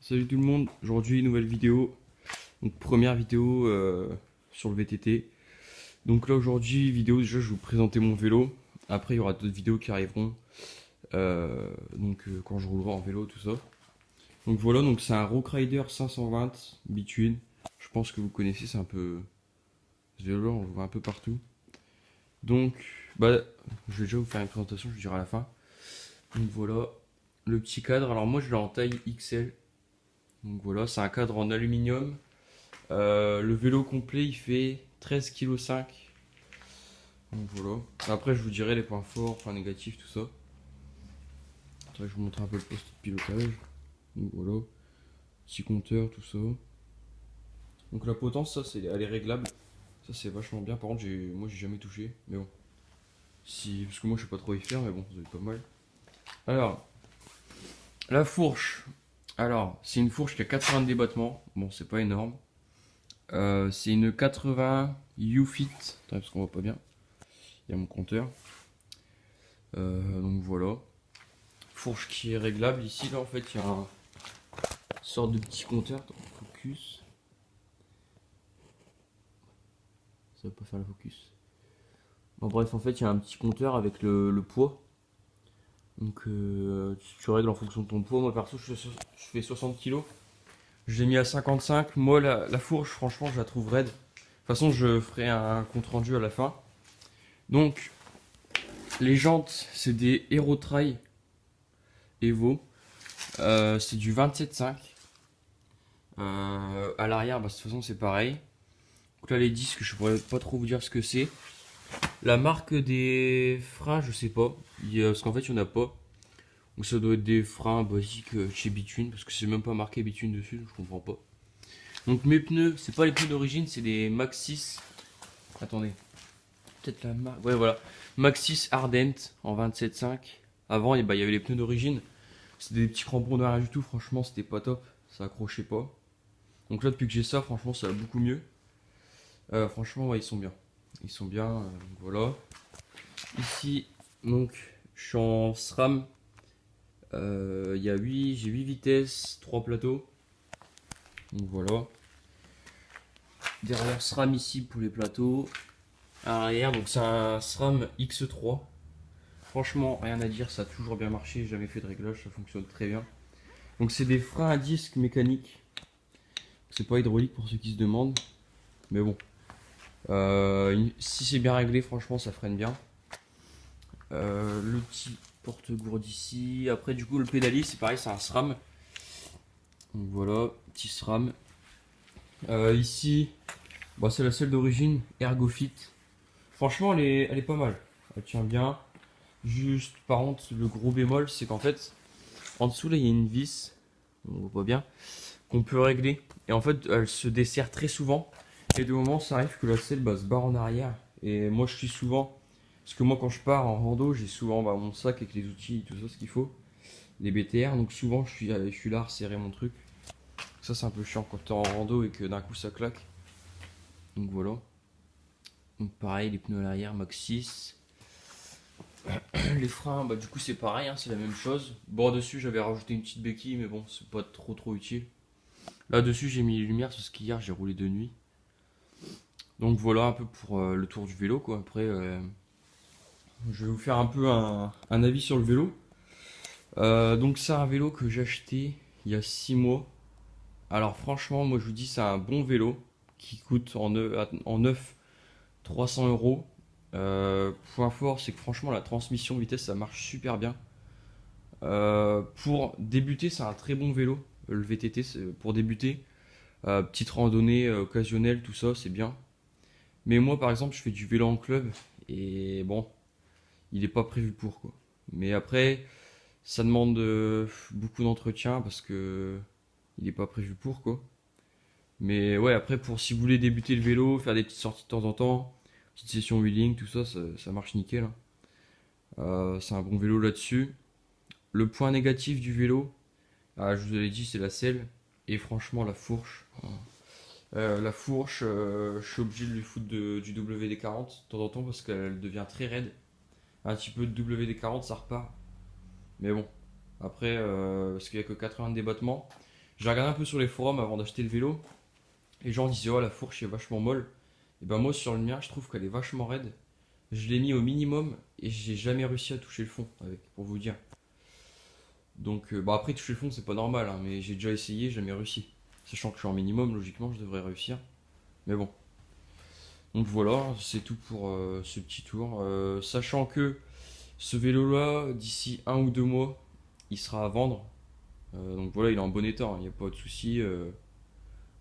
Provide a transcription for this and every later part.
Salut tout le monde, aujourd'hui nouvelle vidéo, donc première vidéo sur le VTT. Donc là aujourd'hui vidéo déjà je vais vous présenter mon vélo, après il y aura d'autres vidéos qui arriveront, quand je roulerai en vélo tout ça. Donc voilà, donc c'est un Rockrider 520 Between, je pense que vous connaissez, c'est un peu ce vélo là, on le voit un peu partout. Donc bah je vais déjà vous faire une présentation, je vous dirai à la fin. Donc voilà le petit cadre, alors moi je l'ai en taille XL. Donc voilà, c'est un cadre en aluminium. Le vélo complet il fait 13,5 kg. Donc voilà. Après je vous dirai les points forts, points négatifs, tout ça. Après je vous montre un peu le poste de pilotage. Donc voilà. Petit compteur, tout ça. Donc la potence, elle est réglable. Ça c'est vachement bien. Par contre moi j'ai jamais touché. Mais bon. Si, parce que moi je sais pas trop y faire, mais bon, ça va être pas mal. Alors, la fourche. Alors, c'est une fourche qui a 80 débattements. Bon, c'est pas énorme. C'est une 80 U-Fit. Attends, parce qu'on voit pas bien. Il y a mon compteur. Donc voilà. Fourche qui est réglable. Ici, là, en fait, il y a une sorte de petit compteur. Attends, focus. Ça va pas faire le focus. Bon, bref, en fait, il y a un petit compteur avec le poids. Donc, tu règles en fonction de ton poids. Moi, perso, je fais 60 kg. Je l'ai mis à 55. Moi, la fourche, franchement, je la trouve raide. De toute façon, je ferai un compte rendu à la fin. Donc, les jantes, c'est des Aerotrail Evo. C'est du 27,5. À l'arrière, bah, de toute façon, c'est pareil. Donc là, les disques, je pourrais pas trop vous dire ce que c'est. La marque des freins, je sais pas. Parce qu'en fait, il y en a pas. Donc ça doit être des freins basiques chez Between. Parce que c'est même pas marqué Between dessus, donc je comprends pas. Donc mes pneus, c'est pas les pneus d'origine, c'est des Maxxis. Attendez. Peut-être la marque. Ouais, voilà. Maxxis Ardent en 27,5. Avant, il y avait les pneus d'origine. C'était des petits crampons de rien du tout. Franchement, c'était pas top. Ça accrochait pas. Donc là, depuis que j'ai ça, franchement, ça va beaucoup mieux. Franchement, ouais, ils sont bien. Ils sont bien. Donc voilà. Ici, donc, je suis en SRAM. J'ai 8 vitesses, 3 plateaux. Donc voilà. Derrière SRAM ici pour les plateaux. Arrière, donc c'est un SRAM X3. Franchement, rien à dire, ça a toujours bien marché. J'ai jamais fait de réglage, ça fonctionne très bien. Donc c'est des freins à disque mécaniques. C'est pas hydraulique pour ceux qui se demandent. Mais bon. Si c'est bien réglé, franchement, ça freine bien. Le petit porte-gourde ici. Après, du coup, le pédalier, c'est pareil, c'est un SRAM. Donc voilà, petit SRAM. Ici, bah, c'est la selle d'origine, ErgoFit. Franchement, elle est pas mal. Elle tient bien. Juste, par contre, le gros bémol, c'est qu'en fait, en dessous, là, il y a une vis. On voit pas bien. Qu'on peut régler. Et en fait, elle se dessert très souvent. Et de moment, ça arrive que la selle bah, se barre en arrière. Et moi, je suis souvent. Parce que moi, quand je pars en rando, j'ai souvent bah, mon sac avec les outils, tout ça, ce qu'il faut. Les BTR. Donc, souvent, je suis là à resserrer mon truc. Ça, c'est un peu chiant quand t'es en rando et que d'un coup, ça claque. Donc, voilà. Donc, pareil, les pneus à l'arrière, Max 6. Les freins, bah, du coup, c'est pareil, hein, c'est la même chose. Bon, dessus, j'avais rajouté une petite béquille, mais bon, c'est pas trop utile. Là-dessus, j'ai mis les lumières parce qu'hier, j'ai roulé de nuit. Donc voilà un peu pour le tour du vélo quoi. Après je vais vous faire un peu un avis sur le vélo. Donc c'est un vélo que j'ai acheté il y a 6 mois. Alors franchement moi je vous dis c'est un bon vélo qui coûte en neuf 300 euros. Point fort c'est que franchement la transmission vitesse ça marche super bien. Pour débuter c'est un très bon vélo. Le VTT pour débuter. Petite randonnée occasionnelle tout ça c'est bien. Mais moi, par exemple, je fais du vélo en club et bon, il n'est pas prévu pour quoi. Mais après, ça demande beaucoup d'entretien parce que il n'est pas prévu pour quoi. Mais ouais, après, pour si vous voulez débuter le vélo, faire des petites sorties de temps en temps, petite session wheeling, tout ça, ça marche nickel, hein. C'est un bon vélo là-dessus. Le point négatif du vélo, je vous l'ai dit, c'est la selle et franchement la fourche. La fourche, je suis obligé de lui foutre du WD-40 de temps en temps parce qu'elle devient très raide. Un petit peu de WD-40, ça repart. Mais bon, après, parce qu'il n'y a que 80 débattements. J'ai regardé un peu sur les forums avant d'acheter le vélo. Les gens disaient, oh la fourche est vachement molle. Et ben moi sur le mien, je trouve qu'elle est vachement raide. Je l'ai mis au minimum et j'ai jamais réussi à toucher le fond avec, pour vous dire. Donc bon après toucher le fond c'est pas normal, hein, mais j'ai déjà essayé, j'ai jamais réussi. Sachant que je suis en minimum, logiquement je devrais réussir. Mais bon. Donc voilà, c'est tout pour ce petit tour. Sachant que ce vélo-là, d'ici 1 ou 2 mois, il sera à vendre. Donc voilà, il est en bon état, il n'y a pas de souci,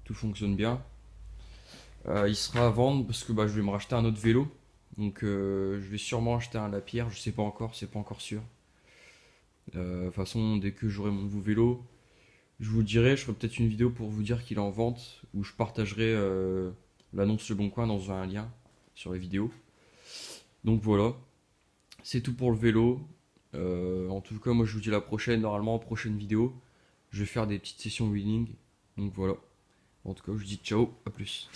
tout fonctionne bien. Il sera à vendre parce que bah, je vais me racheter un autre vélo. Donc je vais sûrement acheter un Lapierre, je sais pas encore, c'est pas encore sûr. De toute façon, dès que j'aurai mon nouveau vélo, je vous le dirai, je ferai peut-être une vidéo pour vous dire qu'il est en vente, où je partagerai l'annonce Le Bon Coin dans un lien sur les vidéos. Donc voilà, c'est tout pour le vélo. En tout cas, moi je vous dis à la prochaine, normalement, prochaine vidéo, je vais faire des petites sessions wheeling. Donc voilà. En tout cas, je vous dis ciao, à plus.